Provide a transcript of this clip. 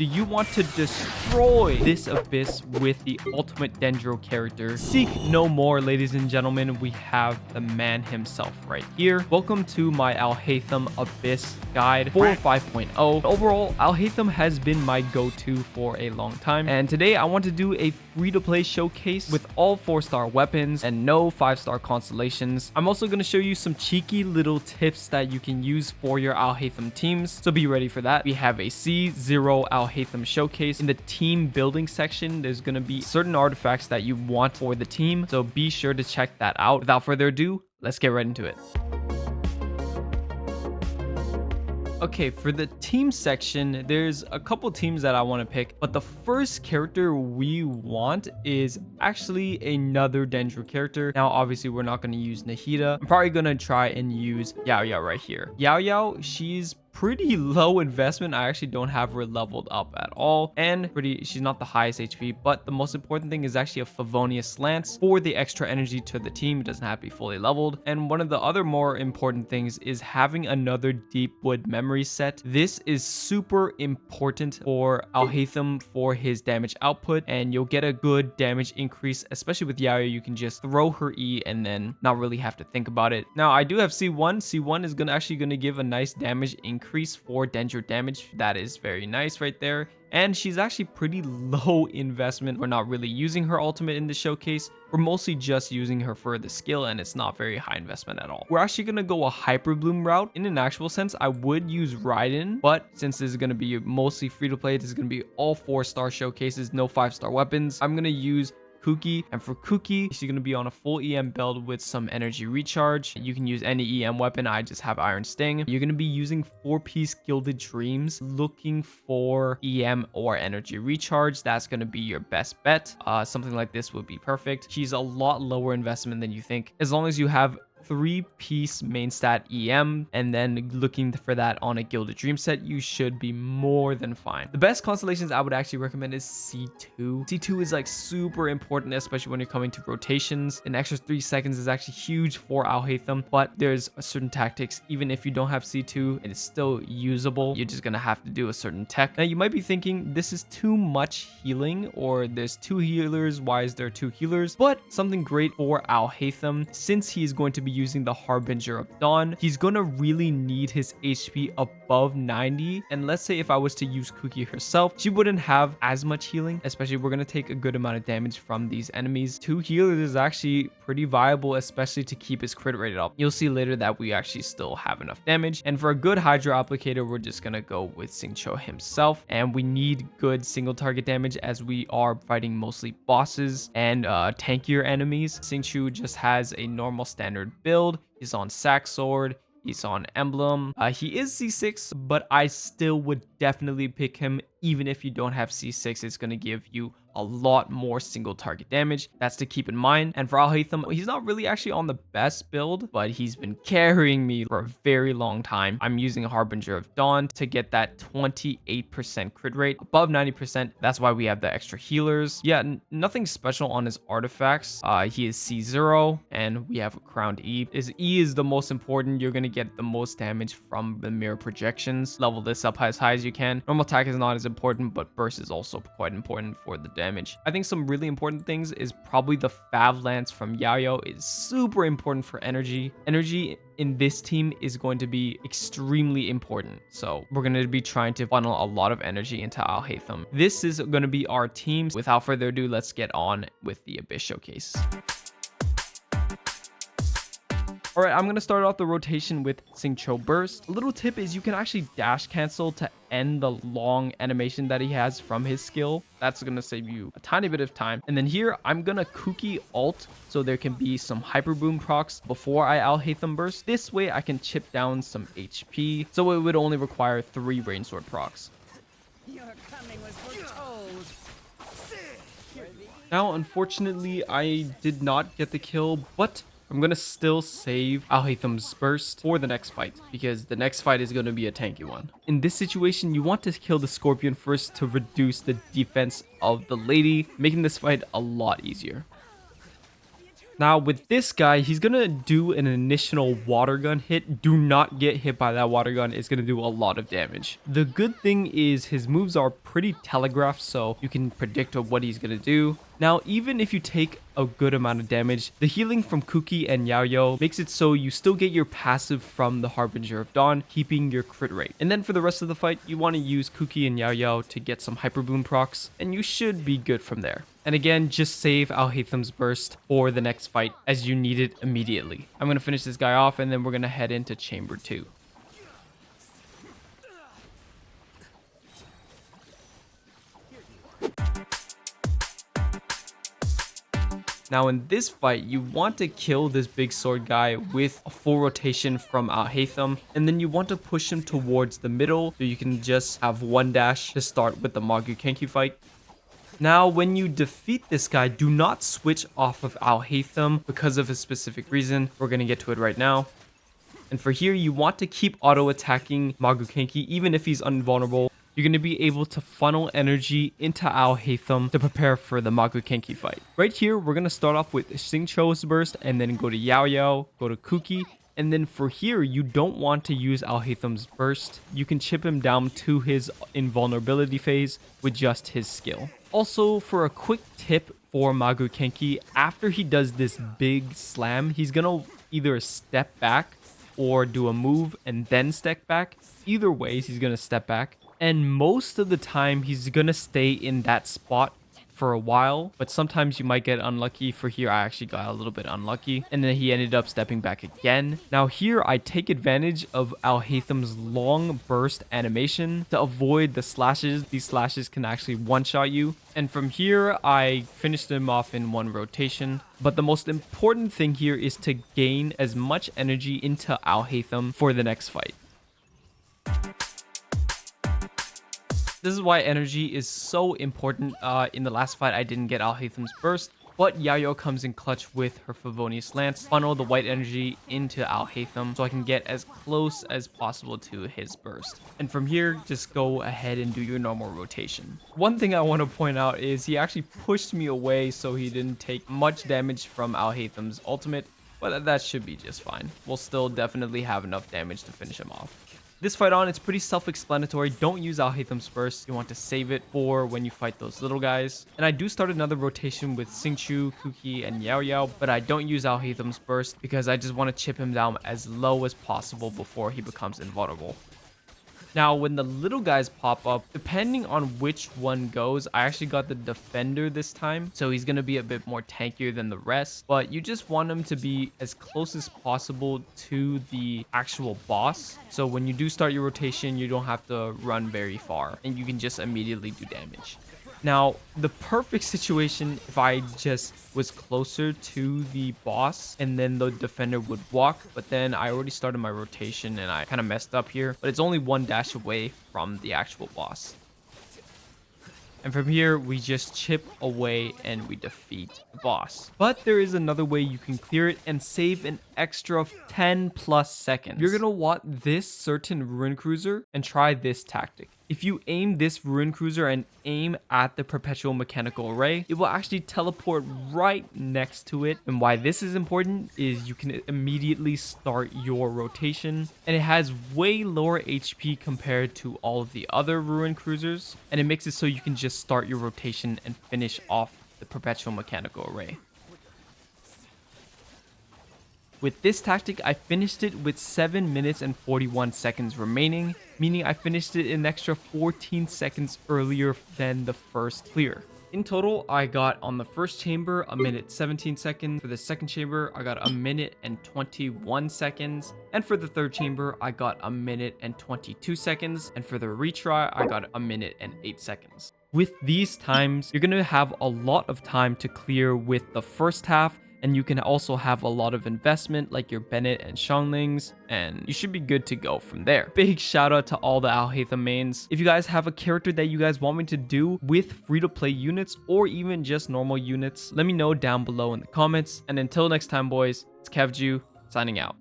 Do you want to destroy this abyss with the ultimate Dendro character? Seek no more, ladies and gentlemen. We have the man himself right here. Welcome to my Alhaitham Abyss guide for 5.0. Overall, Alhaitham has been my go-to for a long time, and today I want to do a free-to-play showcase with all 4-star weapons and no 5-star constellations. I'm also going to show you some cheeky little tips that you can use for your Alhaitham teams, so be ready for that. We have a C0 Alhaitham showcase. In the team building section, there's going to be certain artifacts that you want for the team, so be sure to check that out. Without further ado, let's get right into it. Okay, for the team section, there's a couple teams that I want to pick, but the first character we want is actually another Dendro character. Now, obviously, we're not going to use Nahida. I'm probably going to try and use Yao Yao right here. Yao Yao, she's pretty low investment. I actually don't have her leveled up at all, and she's not the highest HP, but the most important thing is actually a Favonius Lance for the extra energy to the team. It doesn't have to be fully leveled. And one of the other more important things is having another Deepwood memory set. This is super important for Alhaitham for his damage output, and you'll get a good damage increase, especially with Yao Yao. You can just throw her E and then not really have to think about it. Now, I do have C1. C1 is actually gonna give a nice damage increase for Dendro damage. That is very nice right there. And she's actually pretty low investment. We're not really using her ultimate in the showcase. We're mostly just using her for the skill, and it's not very high investment at all. We're actually going to go a Hyper Bloom route. In an actual sense, I would use Raiden, but since this is going to be mostly free to play, this is going to be all 4-star showcases, no 5-star weapons. I'm going to use Kuki, and for Kuki, she's going to be on a full EM build with some energy recharge. You can use any EM weapon. I just have Iron Sting. You're going to be using 4-piece Gilded Dreams, looking for EM or energy recharge. That's going to be your best bet. Something like this would be perfect. She's a lot lower investment than you think, as long as you have 3-piece main stat EM and then looking for that on a Gilded Dream set, you should be more than fine. The best constellations I would actually recommend is C2. C2 is like super important, especially when you're coming to rotations. An extra 3 seconds is actually huge for Alhaitham, but there's a certain tactics. Even if you don't have C2, it is still usable. You're just gonna have to do a certain tech. Now, you might be thinking this is too much healing, or there's 2 healers. Why is there 2 healers? But something great for Alhaitham, since he's going to be using the Harbinger of Dawn, he's gonna really need his HP above 90. And let's say if I was to use Kuki herself, she wouldn't have as much healing, especially we're gonna take a good amount of damage from these enemies. 2 healers is actually pretty viable, especially to keep his crit rate up. You'll see later that we actually still have enough damage. And for a good Hydra applicator, we're just gonna go with Xingqiu himself, and we need good single target damage as we are fighting mostly bosses and tankier enemies. Xingqiu just has a normal standard build. He's on Sack Sword. He's on Emblem. He is C6, but I still would definitely pick him. Even if you don't have C6, it's going to give you a lot more single target damage. That's to keep in mind. And for Alhaitham, he's not really actually on the best build, but he's been carrying me for a very long time. I'm using Harbinger of Dawn to get that 28% crit rate, above 90%. That's why we have the extra healers. Yeah, nothing special on his artifacts. He is C0, and we have a crowned E. His E is the most important. You're going to get the most damage from the mirror projections. Level this up as high as you can. Normal attack is not as important, but burst is also quite important for the damage. I think some really important things is probably the Fav Lance from Yao Yao is super important for energy. Energy in this team is going to be extremely important. So we're going to be trying to funnel a lot of energy into Alhaitham. This is going to be our team. Without further ado, let's get on with the Abyss Showcase. All right, I'm going to start off the rotation with Xingqiu Burst. A little tip is you can actually dash cancel to end the long animation that he has from his skill. That's going to save you a tiny bit of time. And then here, I'm going to Kuki ult so there can be some Hyper Boom procs before I Alhaitham Burst. This way, I can chip down some HP, so it would only require 3 Rainsword procs. Your coming was foretold. Now, unfortunately, I did not get the kill, but I'm going to still save Alhaitham's burst for the next fight, because the next fight is going to be a tanky one. In this situation, you want to kill the Scorpion first to reduce the defense of the lady, making this fight a lot easier. Now with this guy, he's gonna do an initial water gun hit. Do not get hit by that water gun. It's gonna do a lot of damage. The good thing is his moves are pretty telegraphed, so you can predict what he's gonna do. Now, even if you take a good amount of damage, the healing from Kuki and Yaoyao makes it so you still get your passive from the Harbinger of Dawn, keeping your crit rate. And then for the rest of the fight, you want to use Kuki and Yaoyao to get some Hyper Boom procs, and you should be good from there. And again, just save Alhaitham's burst for the next fight as you need it immediately. I'm going to finish this guy off, and then we're going to head into Chamber 2. Now in this fight, you want to kill this big sword guy with a full rotation from Alhaitham, and then you want to push him towards the middle so you can just have one dash to start with the Magu Kenki fight. Now when you defeat this guy, do not switch off of Alhaitham because of a specific reason. We're going to get to it right now. And for here, you want to keep auto attacking Magu Kenki even if he's invulnerable. You're going to be able to funnel energy into Alhaitham to prepare for the Magu Kenki fight. Right here, we're going to start off with Xingqiu's burst and then go to Yaoyao, go to Kuki. And then for here, you don't want to use Alhaitham's burst. You can chip him down to his invulnerability phase with just his skill. Also, for a quick tip for Magu Kenki, after he does this big slam, he's going to either step back or do a move and then step back. Either ways, he's going to step back. And most of the time, he's going to stay in that spot for a while. But sometimes you might get unlucky. For here, I actually got a little bit unlucky. And then he ended up stepping back again. Now here, I take advantage of Alhaitham's long burst animation to avoid the slashes. These slashes can actually one-shot you. And from here, I finished him off in one rotation. But the most important thing here is to gain as much energy into Alhaitham for the next fight. This is why energy is so important. In the last fight, I didn't get Alhaitham's burst, but Yaoyao comes in clutch with her Favonius Lance, funnel the white energy into Alhaitham so I can get as close as possible to his burst. And from here, just go ahead and do your normal rotation. One thing I want to point out is he actually pushed me away so he didn't take much damage from Alhaitham's ultimate, but that should be just fine. We'll still definitely have enough damage to finish him off. This fight on, it's pretty self-explanatory. Don't use Alhaitham's burst. You want to save it for when you fight those little guys. And I do start another rotation with Xingqiu, Kuki, and Yaoyao, but I don't use Alhaitham's burst because I just want to chip him down as low as possible before he becomes invulnerable. Now, when the little guys pop up, depending on which one goes, I actually got the defender this time. So he's going to be a bit more tankier than the rest. But you just want him to be as close as possible to the actual boss. So when you do start your rotation, you don't have to run very far. And you can just immediately do damage. Now, the perfect situation if I just was closer to the boss and then the defender would walk, but then I already started my rotation and I kind of messed up here, but it's only one dash away from the actual boss. And from here, we just chip away and we defeat the boss. But there is another way you can clear it and save an extra 10 plus seconds. You're going to want this certain Ruin Cruiser and try this tactic. If you aim this Ruin Cruiser and aim at the Perpetual Mechanical Array, it will actually teleport right next to it. And why this is important is you can immediately start your rotation. And it has way lower HP compared to all of the other Ruin Cruisers. And it makes it so you can just start your rotation and finish off the Perpetual Mechanical Array. With this tactic, I finished it with 7 minutes and 41 seconds remaining, meaning I finished it an extra 14 seconds earlier than the first clear. In total, I got on the first chamber a minute 17 seconds. For the second chamber, I got a minute and 21 seconds. And for the third chamber, I got a minute and 22 seconds. And for the retry, I got a minute and 8 seconds. With these times, you're going to have a lot of time to clear with the first half. And you can also have a lot of investment like your Bennett and Xianglings, and you should be good to go from there. Big shout out to all the Alhaitham mains. If you guys have a character that you guys want me to do with free-to-play units or even just normal units, let me know down below in the comments. And until next time, boys, it's KevJu signing out.